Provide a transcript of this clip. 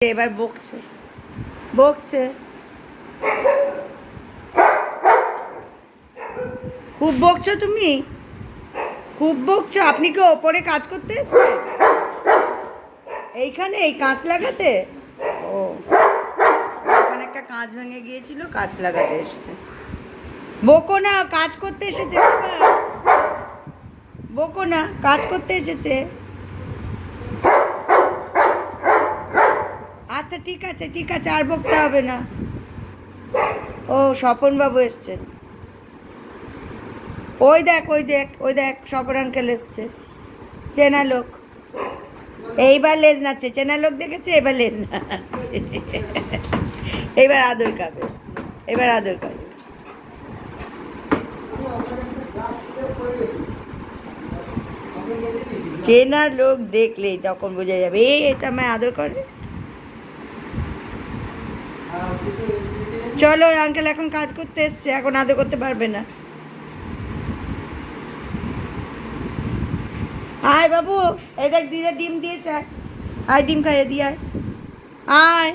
এবার বকছে বকছে খুব বকছো তুমি, খুব বকছো। আপনি কি ওপরে কাজ করতে এসছেন এইখানে এই কাঁচ লাগাতে? ও, ওখানে একটা কাঁচ ভেঙে গিয়েছিল, কাঁচ লাগাতে এসছে। বকো না, কাজ করতে এসেছে বাবা, বকো না, কাজ করতে এসেছে। আচ্ছা ঠিক আছে ঠিক আছে, আর বকতে হবে না। ও স্বপনবাবু এসছেন। ওই দেখ ওই দেখ ওই দেখ, স্বপন আঙ্কেল এসছে, চেনা লোক। এইবার লেজ নাচছে, চেনা লোক দেখেছে, এবার লেজ নাচছে। এবার আদর খাবে, এবার আদর খাবে। চেনা লোক দেখলেই তখন বোঝা যাবে এটা আমায় আদর করে। চলো, আঙ্কেল এখন কাজ করতে এসছে, এখন আদর করতে পারবে না। আয় বাবু, এই দেখ দিদা ডিম দিয়েছে, আয় ডিম খাইয়ে দিয়ে আয়। আয়